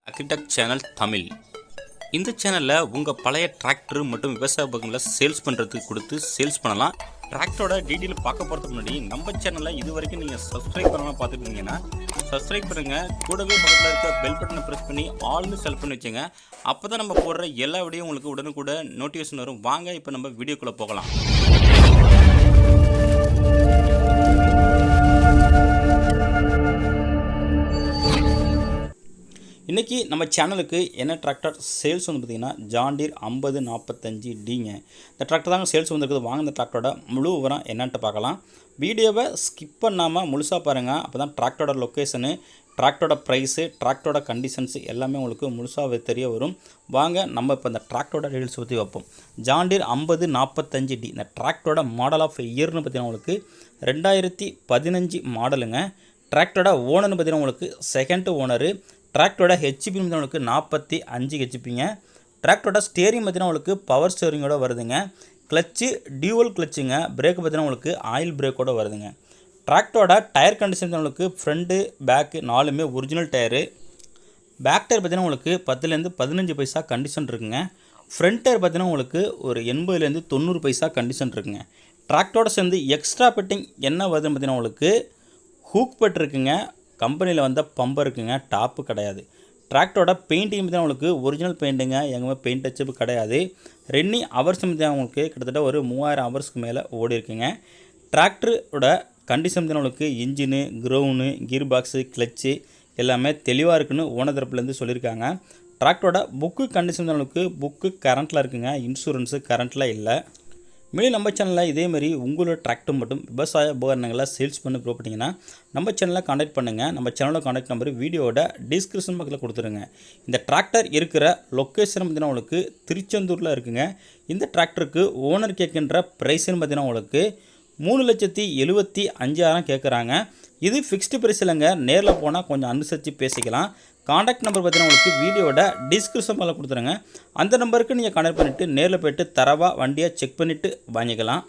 Agri Tech Tamil. இந்த சேனல்ல உங்க பழைய டிராக்டர் மற்றும் விவசாய உபகரணங்களை சேல்ஸ் பண்றதுக்கு கொடுத்து சேல்ஸ் பண்ணலாம். டிராக்டரோட டீடைல் பார்க்க போறதுக்கு முன்னாடி நம்ம சேனலை இதுவரைக்கும் நீங்க சப்ஸ்கிரைப் பண்ணாம பார்த்துட்டு இருந்தீங்கன்னா சப்ஸ்கிரைப் பண்ணுங்க. கூடவே பக்கத்துல இருக்க பெல் பட்டனை பிரஸ் பண்ணி ஆல்னு செலக்ட் பண்ணி வச்சுங்க. அப்பதான் நம்ம போடுற எல்லா வீடியோவும் உங்களுக்கு உடனுக்குடன் நோட்டிஃபிகேஷன் வரும். வாங்க இப்போ நம்ம வீடியோக்குள்ள போகலாம். இன்றைக்கி நம்ம சேனலுக்கு என்ன டிராக்டர் சேல்ஸ் வந்து பார்த்திங்கன்னா ஜான் டீர் 5045Dங்க. இந்த டிராக்டர் தாங்க சேல்ஸ் வந்துருக்குது. வாங்க இந்த டிராக்டரோட முழு விவரம் என்னன்ட்டு பார்க்கலாம். வீடியோவை ஸ்கிப் பண்ணாமல் முழுசாக பாருங்கள். அப்போ தான் டிராக்டரோட லொக்கேஷனு, டிராக்டரோட ப்ரைஸு, டிராக்டரோட கண்டிஷன்ஸ் எல்லாமே உங்களுக்கு முழுசாக தெரிய வரும். வாங்க நம்ம இப்போ இந்த டிராக்டரோட டீடைல்ஸ் பற்றி வைப்போம். ஜான் டீர் 5045D இந்த டிராக்டரோட மாடல் ஆஃப் இயர்னு பார்த்தீங்கன்னா உங்களுக்கு 2015 மாடலுங்க. டிராக்டரோட ஓனர்னு பார்த்தீங்கன்னா உங்களுக்கு செகண்ட் ஓனரு. டிராக்டரோட ஹெச்பி உங்களுக்கு 45 ஹெச்பிங்க. டிராக்டரோட ஸ்டேரிங் பார்த்தீங்கன்னா உங்களுக்கு பவர் ஸ்டேரிங்கோட வருதுங்க. Clutch dual கிளச்சுங்க. பிரேக் பார்த்தீங்கன்னா உங்களுக்கு ஆயில் பிரேக்கோட வருதுங்க. டிராக்டரோட டயர் கண்டிஷன் உங்களுக்கு ஃப்ரண்ட்டு பேக்கு நாலுமே ஒரிஜினல் டயரு. பேக் டயர் பார்த்தீங்கன்னா உங்களுக்கு 10லேருந்து 15 பைசா கண்டிஷன் இருக்குங்க. ஃப்ரண்ட் டயர் பார்த்தீங்கன்னா உங்களுக்கு ஒரு 80லேருந்து 90 பைசா கண்டிஷன் இருக்குங்க. டிராக்டரோட சேர்ந்து எக்ஸ்ட்ரா பெட்டிங் என்ன வருதுன்னு பார்த்தீங்கன்னா உங்களுக்கு ஹூக் பெட் இருக்குங்க. கம்பெனியில் வந்த பம்பர் இருக்குங்க. டாப்பு கிடையாது. டிராக்டரோட பெயிண்டிங் பார்த்தீங்கன்னா உங்களுக்கு ஒரிஜினல் பெயிண்ட்டுங்க. எங்கேயுமே பெயிண்ட் டச்சப் கிடையாது. ரன்னிங் ஹவர்ஸ் பார்த்தீங்கன்னா உங்களுக்கு கிட்டத்தட்ட ஒரு 3000 ஹவர்ஸ்க்கு மேலே ஓடி இருக்குங்க. டிராக்டரோட கண்டிஷன் பார்த்தீங்கன்னா உங்களுக்கு engine, ground, gear box, clutch எல்லாமே தெளிவாக இருக்குன்னு ஓனர் தரப்புலேருந்து சொல்லியிருக்காங்க. டிராக்டரோட புக்கு கண்டிஷன் உங்களுக்கு புக்கு கரண்ட்டில் இருக்குங்க. இன்சூரன்ஸு கரண்ட்டில் இல்லை. மேலும் நம்ம சேனலில் இதேமாரி உங்களோட டிராக்டர் மட்டும் விவசாய உபகரணங்களை சேல்ஸ் பண்ணி பண்ணிங்கன்னா நம்ம சேனலில் கான்டாக்ட் பண்ணுங்கள். நம்ம சேனலோட கான்டாக்ட் நம்பர் வீடியோட டிஸ்கிரிப்ஷன் பக்கத்தில் கொடுத்துருங்க. இந்த டிராக்டர் இருக்கிற லொக்கேஷன் பார்த்தீங்கன்னா உங்களுக்கு திருச்செந்தூரில் இருக்குங்க. இந்த டிராக்டருக்கு ஓனர் கேட்கின்ற ப்ரைஸ்ன்னு பார்த்தீங்கன்னா உங்களுக்கு 3,75,000 கேட்குறாங்க. இது ஃபிக்ஸ்டு ப்ரைஸ் இல்லைங்க. நேரில் போனால் கொஞ்சம் அனுசரித்து பேசிக்கலாம். காண்டாக்ட் நம்பர் பார்த்தீங்கன்னா உங்களுக்கு வீடியோட டிஸ்கிரிப்ஷன் மேலே கொடுத்துருங்க. அந்த நம்பருக்கு நீங்கள் கான்டாக்ட் பண்ணிவிட்டு நேரில் போய்ட்டு தரவாக வண்டியை செக் பண்ணிவிட்டு வாங்கிக்கலாம்.